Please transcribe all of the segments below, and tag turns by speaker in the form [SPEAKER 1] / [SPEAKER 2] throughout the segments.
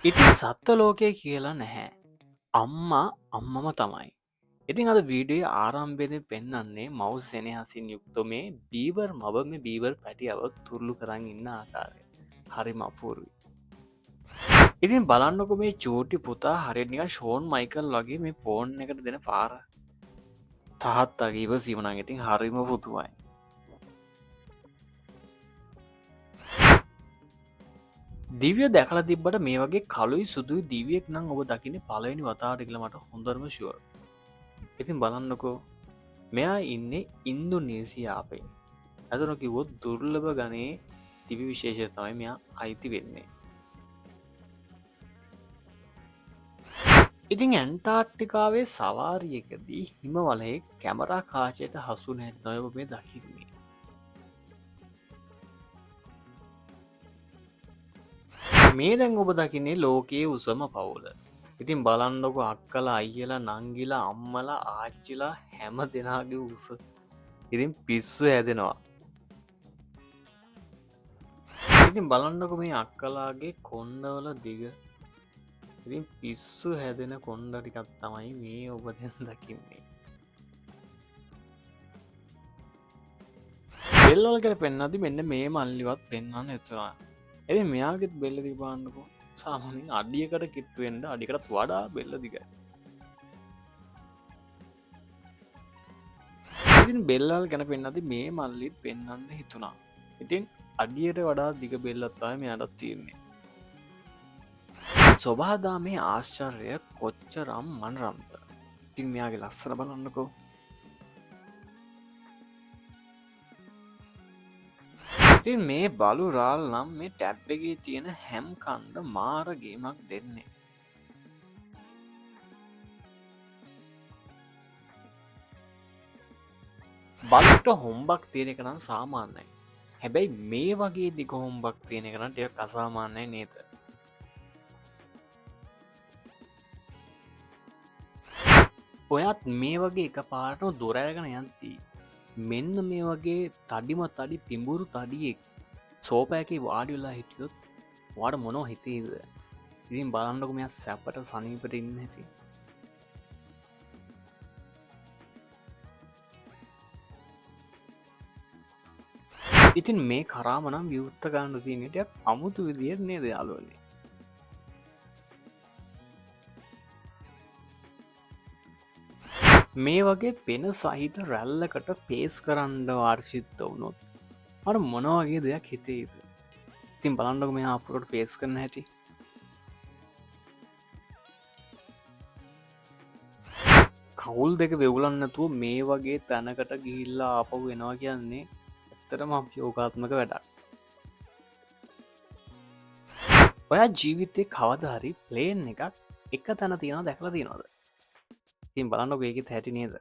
[SPEAKER 1] ඉතින් සත්ව ලෝකය කියලා නැහැ. අම්මා අම්මම තමයි. ඉතින් අද වීඩියෝ ආරම්භයේදී පෙන්වන්නේ මව් සෙනෙහසින් යුක්ත මේ බීවර් මව මේ බීවර් පැටියව තුරුළු කරන් ඉන්න ආකාරය. හරිම අපූර්වයි. ඉතින් බලන්නකො මේ චූටි පුතා හරියට නිකන් ෂෝන් මයිකල් වගේ මේ ෆෝන් එකට දෙන පාර. තාත්තාගේ ඉවසීම නම් ඉතින් හරිම පුදුමයි. දිව්‍ය දැකලා තිබ්බට මේ වගේ කළුයි සුදුයි දිවියෙක් නම් ඔබ දකින්නේ පළවෙනි වතාවට කියලා මට හොඳටම ෂුවර්. ඉතින් බලන්නකෝ මෙයා ඉන්නේ ඉන්දුනීසියාවේ. අදන කිව්වොත් දුර්ලභ ගණයේ දිවි විශේෂය තමයි මෙයා අයිති වෙන්නේ. ඉතින් ඇන්ටාර්ක්ටිකාවේ සවාරියකදී හිම වලේ කැමරා කාචයට හසු නැති තමයි ඔබ මේ දකින්නේ. මේ දැන් ඔබ දකින්නේ ලෝකයේ උසම පවුල. ඉතින් බලන්නකො අක්කලා අයියලා නංගිලා අම්මලා ආච්චිලා හැම දෙනාගේ උස. ඉතින් පිස්සු හැදෙනවා. ඉතින් බලන්නකො මේ අක්කලාගේ කොණ්ඩවල දිග. ඉතින් පිස්සු හැදෙන කොණ්ඩ ටිකක් තමයි මේ ඔබ දැන් දකින්නේ. බෙල්වල කියලා පෙන්නද්දි මෙන්න මේ මල්ලිවත් පෙන්වන්න එච්චරයි. ඉතින් මෙයාගෙත් බෙල්ල දිග බලන්නකො. සාමාන්‍යයෙන් අඩියකට කිට්ටු වෙන්න අඩියකටත් වඩා බෙල්ල දිගයි. ඉතින් බෙල්වල ගැන පෙන්නද්දි මේ මල්ලිත් පෙන්වන්න හිතුණා. ඉතින් අඩියට වඩා දිග බෙල්ලක් තමයි මෙයාටත් තියෙන්නේ. සොබාදාමේ ආශ්චර්ය කොච්චරම් මනරම්ද. ඉතින් මෙයාගේ ලස්සන බලන්නකෝ. ඉතින් මේ බලු රාල් නම් මේ ටැබ් එකේ තියෙන හැම් කණ්ඩ මාර ගේමක් දෙන්නේ. බලුට හොම්බක් තියෙන එක නම් සාමාන්‍යයි. හැබැයි මේ වගේ දිග හොම්බක් තියෙන එක නම් ටිකක් අසාමාන්‍යයි නේද? ඔයත් මේ වගේ එක පාරටම දොර ඇරගෙන යන්ති. මෙන්න මේ වගේ තඩිම තඩි පිඹුරු තඩියෙක් සෝපෑකේ වාඩි වෙලා හිටියොත් ඔයාට මොනව හිතේද? ඉතින් බලන්නකො මෙයා සැපට සනීපට ඉන්න හැටි. ඉතින් මේ කරාම නම් විවුර්ත ගන්න තියෙන ටිකක් අමුතු විදියට නේද යාළුවනේ? මේ වගේ පෙන සහිත රැල්ලකට පේස් කරන්න වාර්ෂිත්ත වුණොත් අර මොන වගේ දෙයක් හිතේද? ඉතින් බලන්නකො මෙයා අපුරට පේස් කරන හැටි. කවුල් දෙක වෙවුලන්න නැතුව මේ වගේ තැනකට ගිහිල්ලා ආපහු එනවා කියන්නේ ඇත්තටම අභියෝගාත්මක වැඩක්. ඔයා ජීවිතේ කවදා හරි ප්ලේන් එකක් එක තැන තියනවා දැකලා තියෙනවද? ඉතින් බලන්නකො ඒකෙත් හැටි නේද?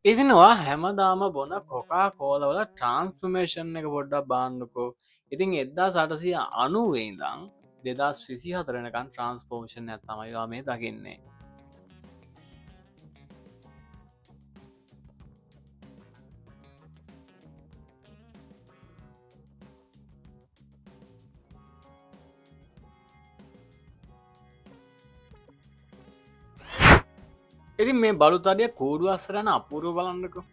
[SPEAKER 1] ඉතින් ඔයා හැමදාම බොන කොකා කෝලා වල ට්‍රාන්ස්ෆර්මේෂන් එක පොඩ්ඩක් බලන්නකෝ. ඉතින් 1890 ඉඳන් 2024 වෙනකන් ට්‍රාන්ස්ෆෝර්මේෂන් එක තමයි ඔයා මේ දකින්නේ. ඉතින් මේ බලු තඩිය කූඩු අස්සර යන අපූර්ව බලන්නකෝ.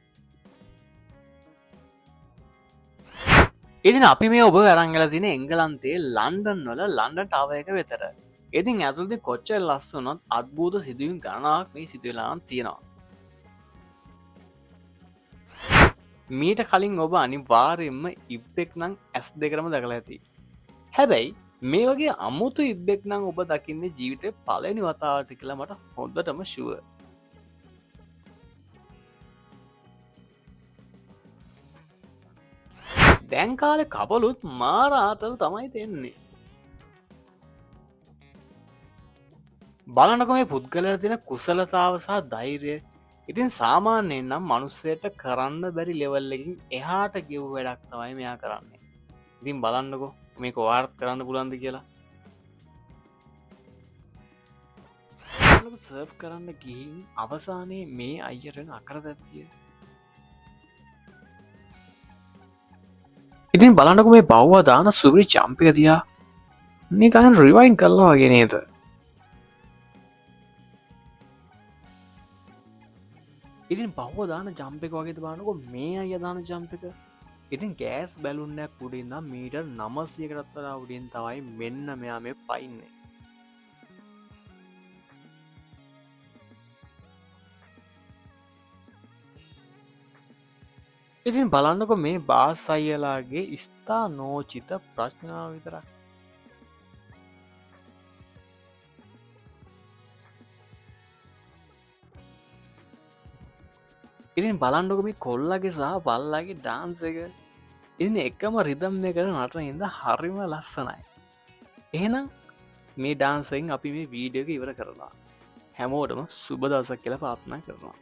[SPEAKER 1] ඉතින් අපි මේ ඔබ අරන් ගලා තියෙන එංගලන්තයේ ලන්ඩන් වල ලන්ඩන් ටවර් එක වෙතට. ඉතින් ඇතුළතේ කොච්චර ලස්සනවත් අద్භූත සිදුවීම් ගණනාවක් මේ සිදු වෙලා තියෙනවා. මීට කලින් ඔබ අනිවාර්යයෙන්ම ඉබ්බෙක් නම් S2ම දැකලා ඇති. හැබැයි මේ වගේ අමුතු ඉබ්බෙක් නම් ඔබ දකින්නේ ජීවිතේ පළවෙනි වතාවට කියලා මට හොඳටම ෂුවර්. දැන් කාලේ කපලුත් මාර ආතල් තමයි දෙන්නේ. බලන්නකො මේ පුද්ගලයාට තියෙන කුසලතාව සහ ධෛර්යය. ඉතින් සාමාන්‍යයෙන් නම් මිනිස්සෙට කරන්න බැරි ලෙවල් එකකින් එහාට ගියු වැඩක් තමයි මෙයා කරන්නේ. ඉතින් බලන්නකො මේක ඔයාලට කරන්න පුළුවන්ද කියලා. බලන්නකො සර්ෆ් කරන්න ගිහින් අවසානයේ මේ අයියට වෙන අකරතැබ්බිය. ඉතින් බලන්නකො මේ බව්වා දාන සුවිරි ජම්ප් එක දිහා. නිකන් රිවයින් කල්ලා වගේ නේද. ඉතින් පහුව දාන ජම්පක වගේ බානකො මේ අය දාන ජම්පක. ඉතින් ගෑස් බැලුන්නයක් උඩින්නම් මීට 900කටත්තර උඩින් තවයි මෙන්න මෙයා මේ පයින්නේ. ඉතින් බලන්නක මේ බාස් අයියලාගේ ස්ථා නෝචිත ප්‍රශ්නාව විතරක්. ඉතින් බලන්ඩක මේ කොල්ලගේ සහ බල්ලාගේ ඩාන්ස එක ඉතින් එකම රිදම් එකට නටන ඉද හරිම ලස්සනයි. එහෙනම් මේ ඩාන්සෙන් අපි මේ වීඩියෝක ඉවර කරලා හැමෝටම සුබ දවසක් කියලා පාත්නා කරනවා.